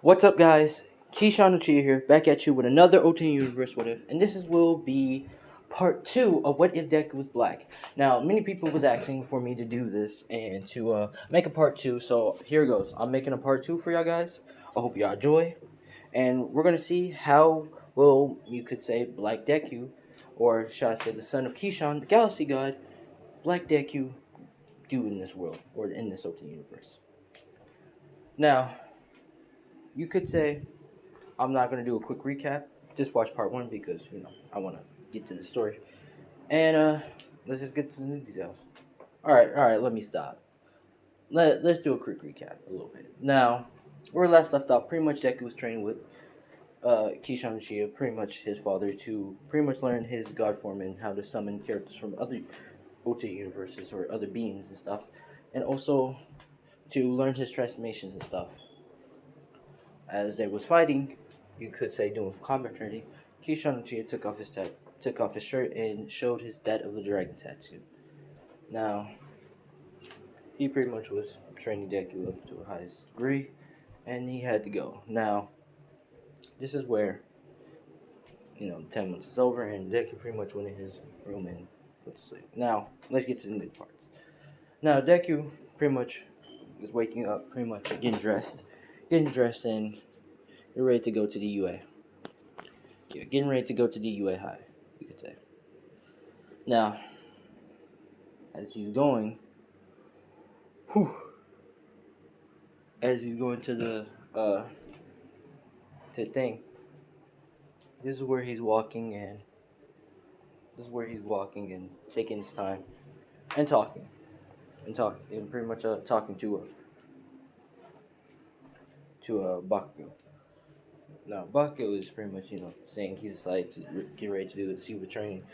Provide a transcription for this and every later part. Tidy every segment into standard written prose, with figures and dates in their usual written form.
What's up, guys? Keyshawn Uchiha here, back at you with another OT Universe What If, and will be part two of What If Deku was Black. Now, many people was asking for me to do this and to make a part two, so here goes. I'm making a part two for y'all guys. I hope y'all enjoy, and we're gonna see how well you could say Black Deku, or should I say the son of Keyshawn, the Galaxy God, Black Deku, do in this world or in this OT Universe. Now, you could say I'm not gonna do a quick recap. Just watch part one because I want to get to the story. And let's just get to the new details. All right. Let me stop. Let's do a quick recap a little bit. Now, where we last left off, pretty much Deku was training with Kishan Uchiha, pretty much his father, to pretty much learn his god form and how to summon characters from other OT universes or other beings and stuff, and also to learn his transformations and stuff. As they was fighting, you could say doing combat training, Kishan Uchiha took off his shirt and showed his Death of the Dragon tattoo. Now, he pretty much was training Deku up to a highest degree, and he had to go. Now, this is where, 10 months is over, and Deku pretty much went in his room and went to sleep. Now, let's get to the new parts. Now, Deku pretty much is waking up, pretty much getting dressed, and you're ready to go to the UA. You're getting ready to go to the UA High, you could say. Now, as he's going, whew, as he's going to the thing, this is where he's walking, and taking his time and and pretty much talking to Bakugo. Now Bakugo is pretty much saying he's decided to get ready to do the super training.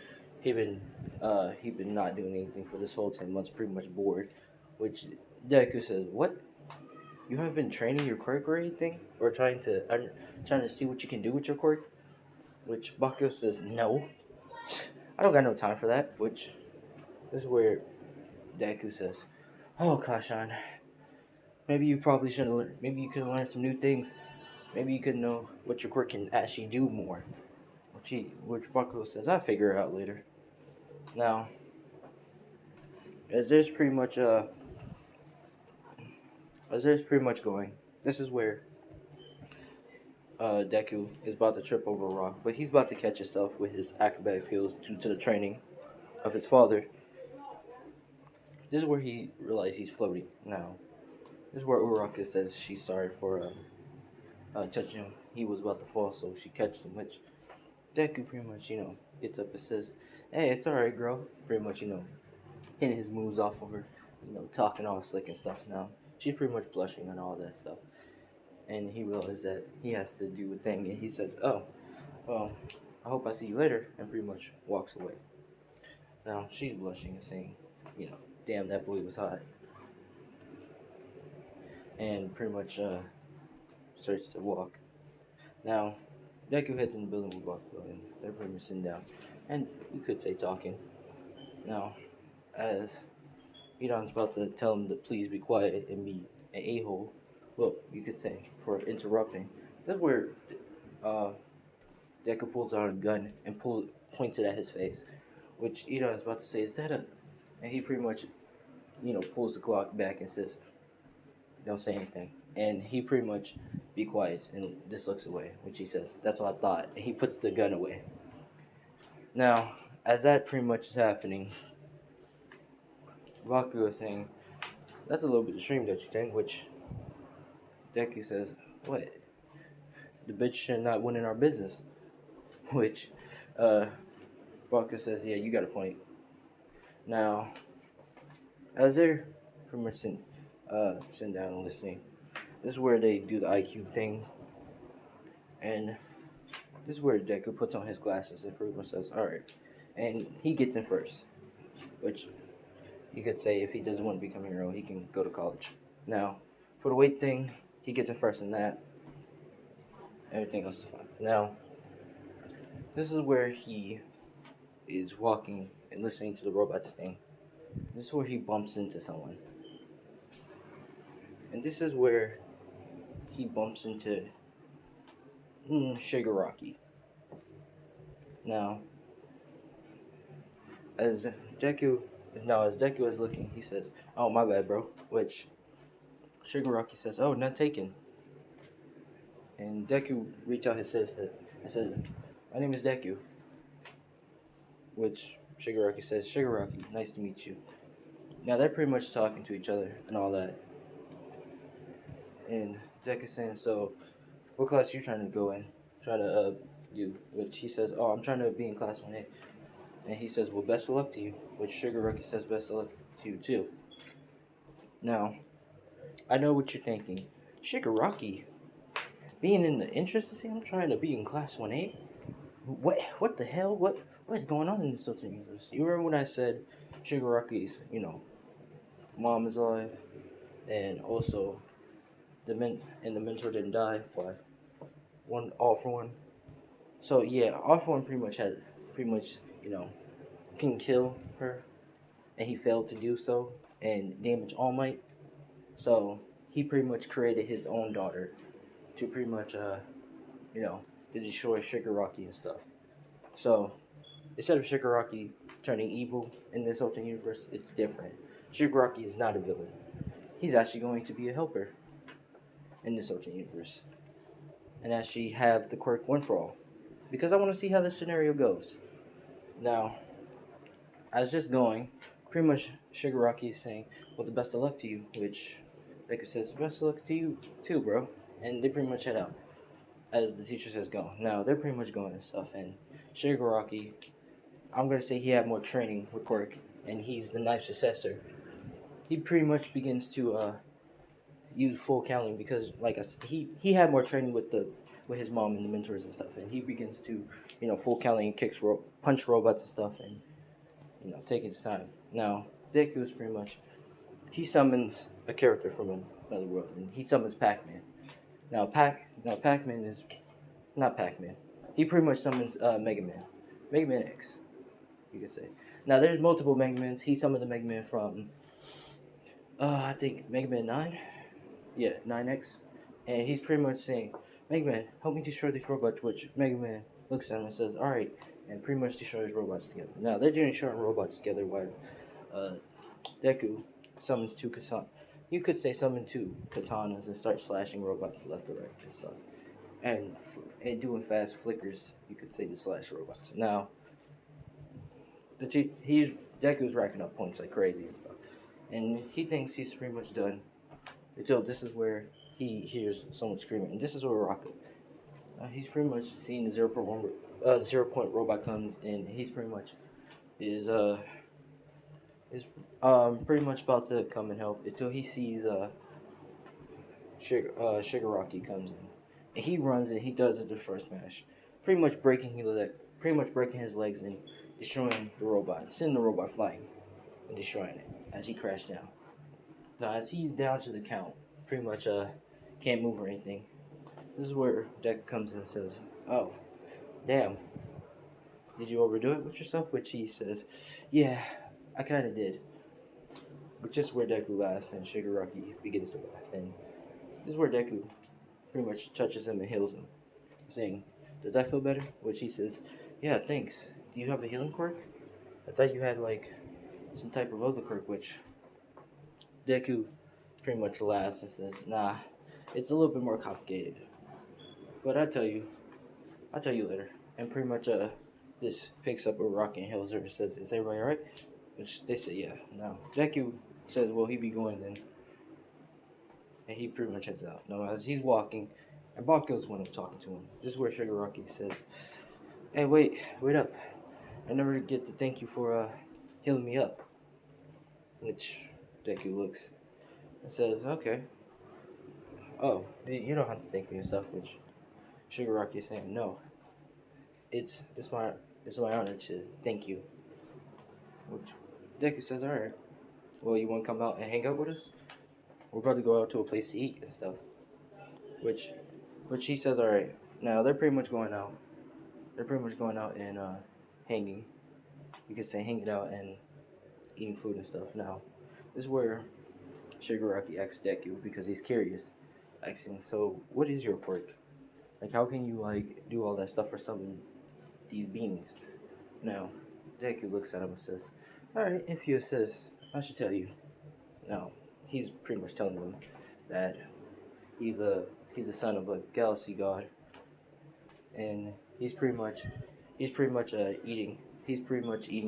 He been not doing anything for this whole 10 months, pretty much bored. Which Deku says, "What? You haven't been training your quirk or anything, or trying to see what you can do with your quirk?" Which Bakugo says, "No, I don't got no time for that." Which this is where Deku says, "Oh, Kashan, maybe you probably should have learned. Maybe you could learn some new things. Maybe you could know what your quirk can actually do more." Which Bakugo says, "I'll figure it out later." Now, as there's pretty much as there's pretty much going, this is where Deku is about to trip over a rock, but he's about to catch himself with his acrobatic skills due to the training of his father. This is where he realizes he's floating. Now, this is where Uraraka says she's sorry for touching him. He was about to fall, so she catches him, which Deku pretty much, gets up and says, "Hey, it's alright, girl." Pretty much, hitting his moves off of her, talking all slick and stuff. Now, she's pretty much blushing and all that stuff. And he realizes that he has to do a thing, and he says, "Oh, well, I hope I see you later," and pretty much walks away. Now, she's blushing and saying, "Damn, that boy was hot," and pretty much starts to walk. Now, Deku heads in the building with Bakugo, and they're pretty much sitting down, and you could say talking. Now, as Idon's about to tell him to please be quiet and be an a-hole, well, you could say, for interrupting. That's where uh, Deku pulls out a gun and points it at his face, which Idon is about to say, "Is that a..." And he pretty much, pulls the clock back and says, "Don't say anything." And he pretty much be quiet and just looks away, which he says, "That's what I thought." And he puts the gun away. Now, as that pretty much is happening, Bakugo is saying, "That's a little bit extreme, don't you think?" Which Deku says, "What? The bitch should not win in our business." Which Bakugo says, "Yeah, you got a point." Now, as they're pretty much sitting down and listening, this is where they do the IQ thing. And this is where Deku puts on his glasses and pretty much says, "Alright." And he gets in first. Which you could say if he doesn't want to become a hero, he can go to college. Now, for the weight thing, he gets in first in that. Everything else is fine. Now, this is where he is walking and listening to the robots thing. This is where he bumps into someone. And this is where he bumps into Shigaraki. Now, as Deku as Deku is looking, he says, "Oh, my bad, bro." Which Shigaraki says, "Oh, not taken." And Deku reach out his and says, "My name is Deku." Which Shigaraki says, "Shigaraki, nice to meet you." Now they're pretty much talking to each other and all that. And Deku's saying, "So, what class you trying to go in? Try to do?" Which he says, "Oh, I'm trying to be in class 1A." And he says, "Well, best of luck to you." Which Shigaraki says, "Best of luck to you too." Now, I know what you're thinking. Shigaraki being in the interest of him trying to be in class 1A? What the hell? What's going on in this Silton universe? You remember when I said Shigaraki's, mom is alive, and also the mentor didn't die. Why? One all for one. So yeah, all for one pretty much can kill her, and he failed to do so and damage All Might. So he pretty much created his own daughter to pretty much you know to destroy Shigaraki and stuff. So instead of Shigaraki turning evil in this alternate universe, it's different. Shigaraki is not a villain. He's actually going to be a helper in this alternate universe, and actually have the quirk one for all. Because I want to see how this scenario goes. Now, I was just going, pretty much Shigaraki is saying, "Well, the best of luck to you," which Deku says, "Best of luck to you too, bro." And they pretty much head out as the teacher says go. Now they're pretty much going and stuff, and Shigaraki, I'm gonna say he had more training with quirk, and he's the ninth successor. He pretty much begins to use full counting because, like I said, he had more training with his mom and the mentors and stuff, and he begins to full counting, kicks punch robots and stuff, and take his time. Now Deku is pretty much he summons a character from another world, and he summons Pac-Man. Now Pac-Man is not Pac-Man. He pretty much summons Mega Man, Mega Man X, you could say. Now there's multiple Mega Mans. He summoned the Mega Man from I think Mega Man 9. Yeah, 9X. And he's pretty much saying, Mega Man, help me destroy these robots, which Mega Man looks at him and says, alright, and pretty much destroys robots together. Now, they're doing destroying robots together while uh, Deku summons two katanas. You could say summon two katanas and start slashing robots left or right and stuff. And doing fast flickers, you could say, to slash robots. Now, he's Deku's racking up points like crazy and stuff. And he thinks he's pretty much done until this is where he hears someone screaming, and this is where Rocket. He's pretty much seeing the 0 point robot comes, and he's pretty much is is pretty much about to come and help until he sees Shigaraki comes in, and he runs and he does a destroy smash, pretty much breaking his legs and destroying the robot, sending the robot flying and destroying it as he crashed down. Now as he's down to the count, pretty much can't move or anything. This is where Deku comes in and says, "Oh, damn, did you overdo it with yourself?" Which he says, "Yeah, I kind of did." Which is where Deku laughs and Shigaraki begins to laugh. And this is where Deku pretty much touches him and heals him, saying, "Does that feel better?" Which he says, "Yeah, thanks. Do you have a healing quirk? I thought you had like some type of other quirk." Which Deku pretty much laughs and says, "Nah, it's a little bit more complicated. But I'll tell you later." And pretty much this picks up a rock and heals her and says, "Is everybody alright?" Which they say, "Yeah." Now Deku says, "Well, he be going then," and he pretty much heads out. Now as he's walking, and Baku's one of talking to him. This is where Shigaraki says, "Hey, wait up! I never get to thank you for healing me up." Which Deku looks and says, "Okay. Oh, you don't have to thank me yourself." Which Shigaraki is saying, "No, it's it's my it's my honor to thank you." Which Deku says, "Alright. Well, you want to come out and hang out with us? We're about to go out to a place to eat and stuff." Which he says, "Alright." Now they're pretty much going out. They're pretty much going out and hanging. You could say hanging out and eating food and stuff. Now, this is where Shigaraki asks Deku because he's curious asking, so what is your quirk? Like, how can you like do all that stuff for some these beings? Now, Deku looks at him and says, "All right, if you insist, I should tell you." Now, he's pretty much telling them that he's a he's the son of a galaxy god, and he's pretty much eating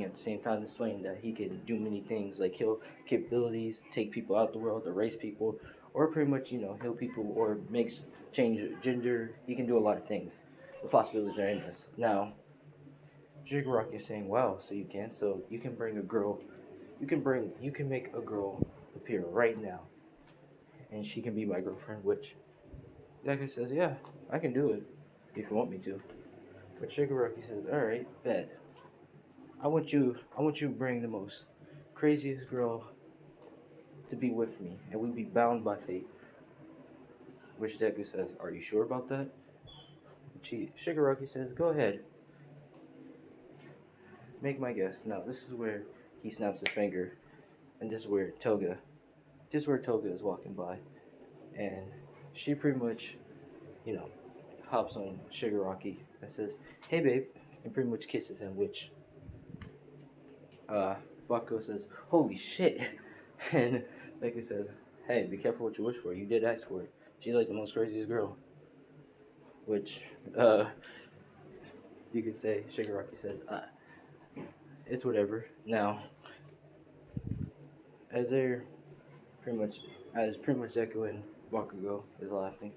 at the same time, explaining that he can do many things like heal capabilities, take people out the world, erase people, or pretty much heal people or makes change gender. He can do a lot of things. The possibilities are endless. Now, Shigaraki is saying, "Wow, so you can, so you can bring a girl, you can make a girl appear right now, and she can be my girlfriend." Which Deku says, "Yeah, I can do it if you want me to." But Shigaraki says, "All right, bet. I want you to bring the most craziest girl to be with me, and we be bound by fate." Which Deku says, "Are you sure about that?" Shigaraki says, "Go ahead, make my guess." Now this is where he snaps his finger, and this is where Toga is walking by, and she pretty much, you know, hops on Shigaraki and says, "Hey, babe," and pretty much kisses him, which uh, Bakugo says, "Holy shit," and Deku says, "Hey, be careful what you wish for. You did ask for it. She's like the most craziest girl." Which you could say Shigaraki says, "It's whatever." Now, as they're pretty much pretty much Deku and Bakugo is laughing.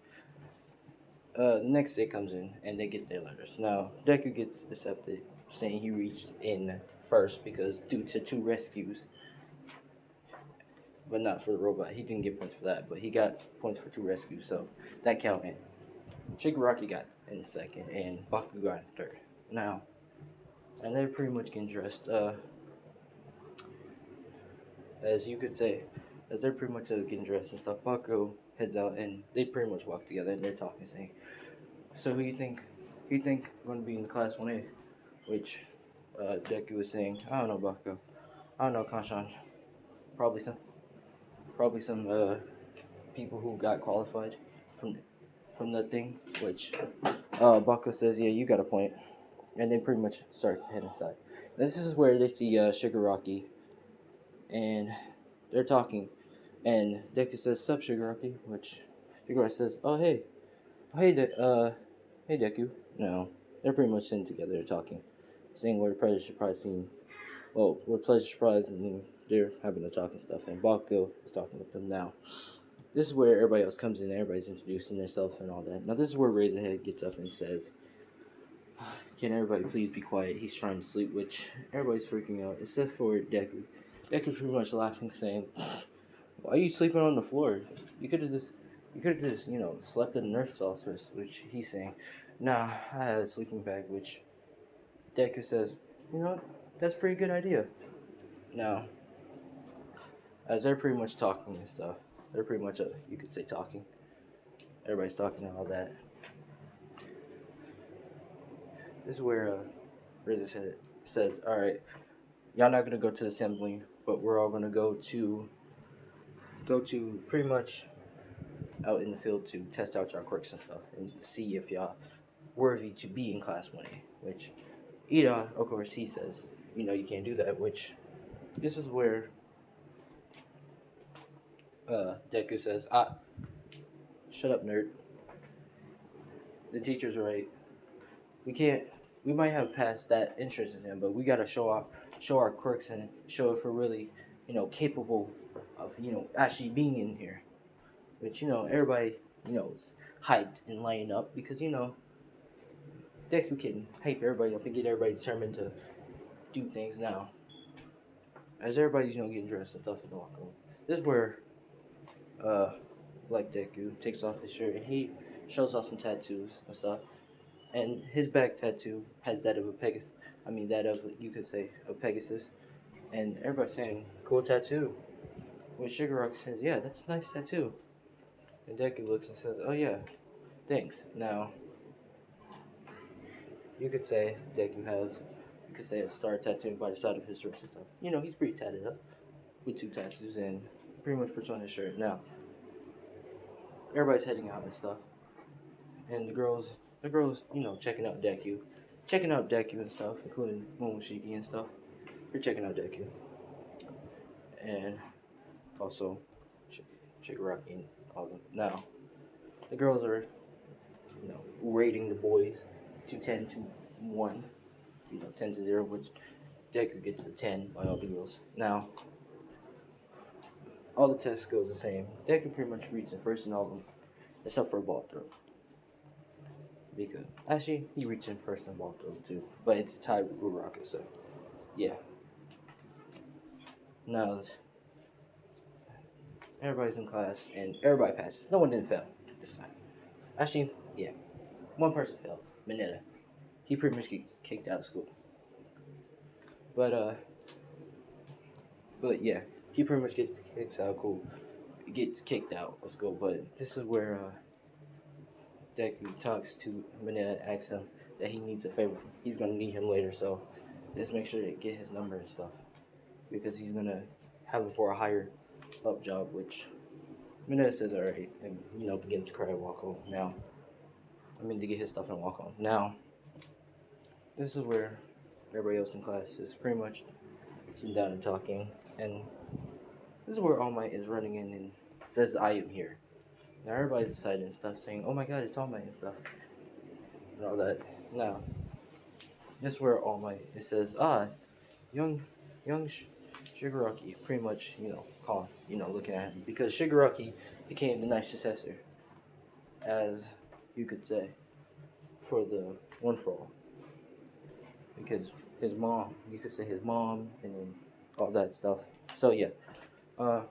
The next day comes in and they get their letters. Now Deku gets accepted, saying he reached in first because due to two rescues, but not for the robot. He didn't get points for that, but he got points for two rescues, so that counted. Shigaraki got in second, and Bakugo got in third. Now, and they're pretty much getting dressed. As you could say, as they're pretty much getting dressed and stuff. Bakugo heads out, and they pretty much walk together, and they're talking, saying, "So who you think? Who you think going to be in class 1A?" Which Deku was saying, "I don't know, Bakugo. I don't know, Kanshan. Probably some, probably some people who got qualified from that thing." Which Bakugo says, "Yeah, you got a point." And they pretty much start to head inside. This is where they see Shigaraki, and they're talking. And Deku says, "Sup, Shigaraki?" Which Shigaraki says, "Oh, hey. Hey, Deku." No, they're pretty much sitting together, they're talking. Saying what a pleasure surprise scene. Well, what pleasure surprise, and they're having a talk and stuff. And Bakugo is talking with them now. This is where everybody else comes in, everybody's introducing themselves and all that. Now, this is where Razorhead gets up and says, "Can everybody please be quiet? He's trying to sleep," which everybody's freaking out, except for Deku. Deku's pretty much laughing, saying, "Why are you sleeping on the floor? You could have just, slept in the nurse's office." Which he's saying, "Nah, I had a sleeping bag." Which Deku says, "You know, that's a pretty good idea." Now, as they're pretty much talking and stuff, they're pretty much, you could say, talking. Everybody's talking and all that. This is where Rizzo says, "All right, y'all not gonna go to the assembly, but we're all gonna go to pretty much out in the field to test out your quirks and stuff and see if y'all worthy to be in class 1A." Which Ida, of course, he says, you can't do that. Which this is where Deku says, shut up, nerd. The teacher's right. We can't. We might have passed that interest in him, but we gotta show our quirks and show if we're really, capable of, actually being in here." Which everybody, is hyped and lining up because Deku can hype everybody up and get everybody determined to do things now. As everybody's getting dressed and stuff in the locker room, this is where Black Deku takes off his shirt and he shows off some tattoos and stuff. And his back tattoo has that of a Pegasus. I mean, that of, you could say, a Pegasus. And everybody's saying, "Cool tattoo." Which Shigaraki says, "Yeah, that's a nice tattoo." And Deku looks and says, "Oh yeah, thanks." Now, you could say you could say a star tattoo by the side of his wrist and stuff. He's pretty tatted up with two tattoos and pretty much puts on his shirt. Now, everybody's heading out and stuff, and the girls, checking out Deku and stuff, including Momoshiki and stuff. They're checking out Deku, and also Shigaraki and all them. Now, the girls are, rating the boys to 10 to 1, 10 to 0, which Deku gets a 10 by all the girls. Now, all the tests goes the same. Deku pretty much reads in first in all of them, except for a ball throw. Because, actually, he reached in first in ball throw too, but it's tied with Uraraka, so, yeah. Now, everybody's in class, and everybody passes. No one didn't fail this time. Actually, yeah, one person failed, Mineta. He pretty much gets kicked out of school. But yeah, he pretty much gets kicked out of school. But this is where Deku talks to Mineta, asks him that he needs a favor. He's gonna need him later, so just make sure to get his number and stuff because he's gonna have him for a higher up job. Which Mineta says alright, and begins to cry and walk home. Now, to get his stuff and walk home. Now, this is where everybody else in class is pretty much sitting down and talking, and this is where All Might is running in and says, "I am here." Now everybody's excited and stuff, saying, "Oh my God, it's All Might" and stuff, and all that. Now, this is where All Might it says, young, young Shigaraki, pretty much, calm, looking at him because Shigaraki became the nice successor, as you could say, for the One for All, because his mom, you could say his mom, and then all that stuff. So yeah, uh,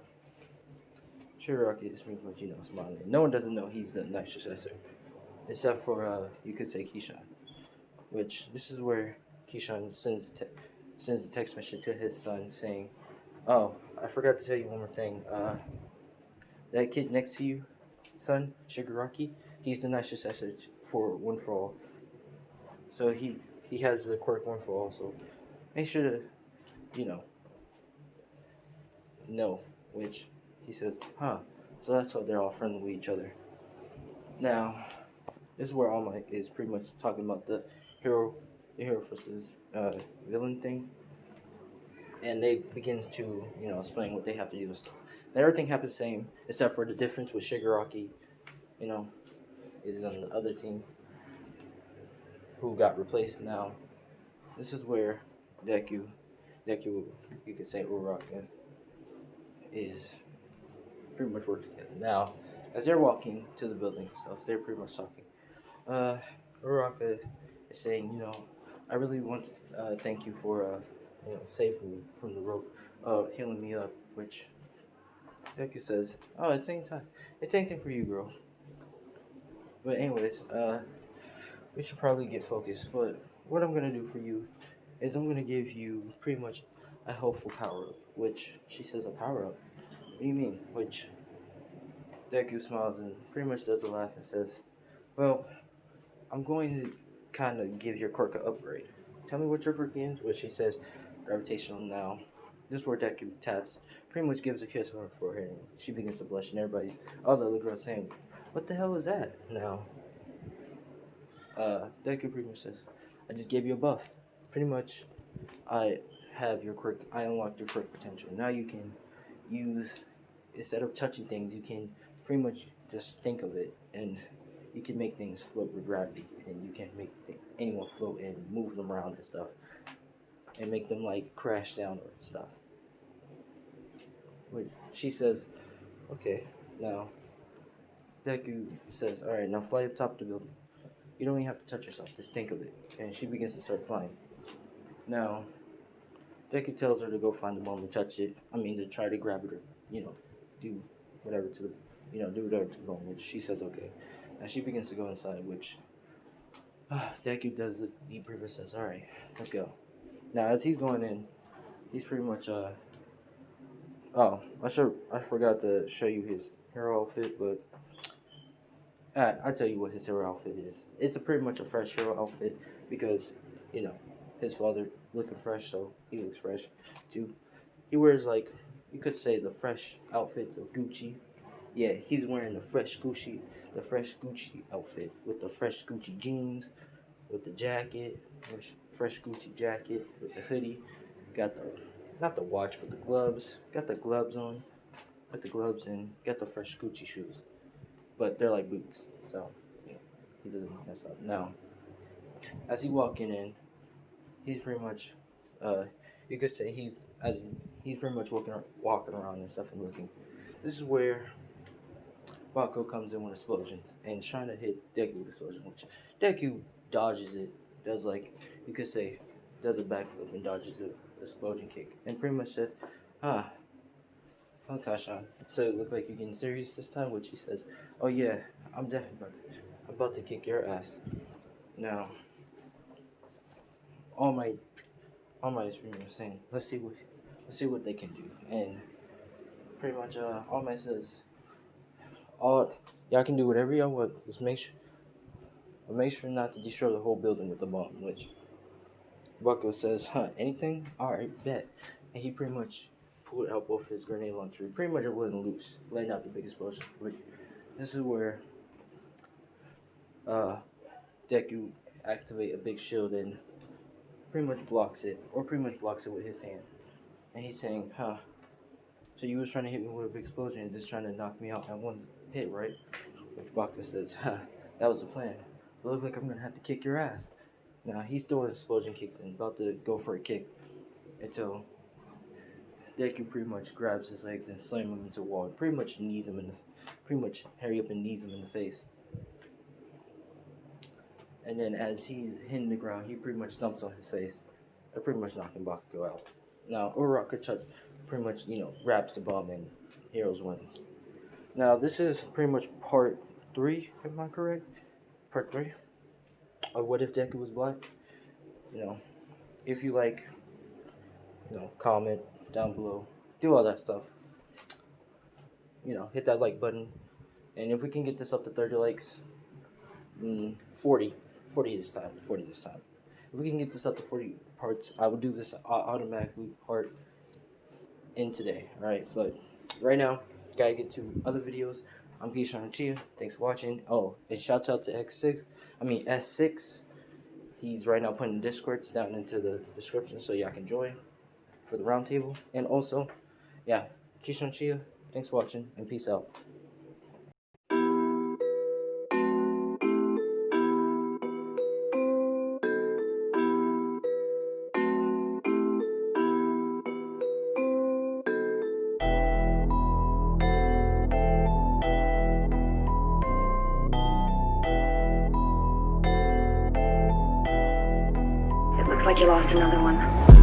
Shigaraki is pretty much, smiling. No one doesn't know he's the nice successor, except for, you could say Kishan, which this is where Kishan sends a text message to his son saying, "Oh, I forgot to tell you one more thing. That kid next to you, son, Shigaraki, he's the nice successor for One for All. So he has the quirk One for All. So make sure to, you know." Which he says, "Huh." So that's why they're all friendly with each other. Now, this is where All Might is pretty much talking about hero, the hero versus villain thing, and they begins to explain what they have to do and stuff. Now, everything happens the same except for the difference with Shigaraki, you know, is on the other team who got replaced. Now, this is where Deku, you could say Uraraka, is pretty much working together. Now, as they're walking to the building and stuff, they're pretty much talking. Uh, Uraraka is saying, I really want to thank you for, saving me from the rope, healing me up, which Deku says, "Oh, it's ain't time. It's anything for you, girl." But anyways, we should probably get focused. But what I'm gonna do for you is I'm gonna give you pretty much a helpful power up. Which she says a power up. What do you mean? Which Deku smiles and pretty much does a laugh and says, "Well, I'm going to kind of give your quirk an upgrade. Tell me what your quirk is." Which she says gravitational. Now, this is where Deku taps, pretty much gives a kiss on her forehead, and she begins to blush, and all the other girls saying, "What the hell is that?" Now, Deku pretty much says, "I just gave you a buff. Pretty much, I I unlocked your quirk potential. Now you can use, instead of touching things, you can pretty much just think of it, and you can make things float with gravity, and you can make anyone float and move them around and stuff, and make them like crash down or stuff." Which she says, "Okay." Now Deku says, "All right, now fly up top of the building. You don't even have to touch yourself. Just think of it." And she begins to start flying. Now Deku tells her to go find the bomb and touch it. To try to grab it or, do whatever to the, do whatever to the bomb. Which she says okay. Now she begins to go inside, which Deku does the deep breath and says, "All right, let's go." Now as he's going in, he's pretty much Oh, I forgot to show you his hero outfit, but I tell you what his hero outfit is. It's a pretty much a fresh hero outfit because, you know, his father looking fresh, so he looks fresh too. He wears like you could say the fresh outfits of Gucci, Yeah, he's wearing the fresh Gucci outfit with the fresh Gucci jeans, with the jacket, fresh Gucci jacket with the hoodie. Got the not the watch, but the gloves. Got the gloves on, put the gloves in. Got the fresh Gucci shoes, but they're like boots, so yeah, he doesn't mess up. Now, as he walking in, he's pretty much, uh, you could say he's pretty much walking around and stuff and looking. This is where Baku comes in with explosions and trying to hit Deku with explosion, which Deku dodges it, does like you could say, does a backflip and dodges the explosion kick, and pretty much says, "Ah, oh Kashan, so it look like you're getting serious this time," which he says, "Oh yeah, I'm definitely about to kick your ass." Now, all my is pretty much saying, let's see what they can do, and pretty much all my says, all y'all can do whatever y'all want, just make sure not to destroy the whole building with the bomb, which Bucko says, huh, anything? Alright, bet. And he pretty much pulled out both his grenade launcher, pretty much it wasn't loose, letting out the big explosion. Which, this is where uh, Deku activate a big shield and pretty much blocks it, or pretty much blocks it with his hand. And he's saying, huh, so you was trying to hit me with a big explosion and just trying to knock me out at one hit, right? Which Baka says, huh, that was the plan. But look like I'm gonna have to kick your ass. Now he's throwing explosion kicks and about to go for a kick until Deku pretty much grabs his legs and slams him into the wall and pretty much hurry up and knees him in the face. And then as he's hitting the ground, he pretty much dumps on his face. They're pretty much knocking Bakugo out. Now Uraraka pretty much, grabs the bomb and Heroes wins. Now this is pretty much part 3, am I correct? Part 3 of What If Deku Was Black. If you like, comment down below, do all that stuff. Hit that like button, and if we can get this up to 30 likes, 40 this time. If we can get this up to 40 parts, I will do this automatically part in today. All right, but right now, gotta get to other videos. I'm Keyshawn Chia. Thanks for watching. Oh, and shouts out to S6. He's right now putting Discords down into the description so y'all can join for the roundtable. And also, yeah, Keyshawn Chia. Thanks for watching and peace out. It looks like you lost another one.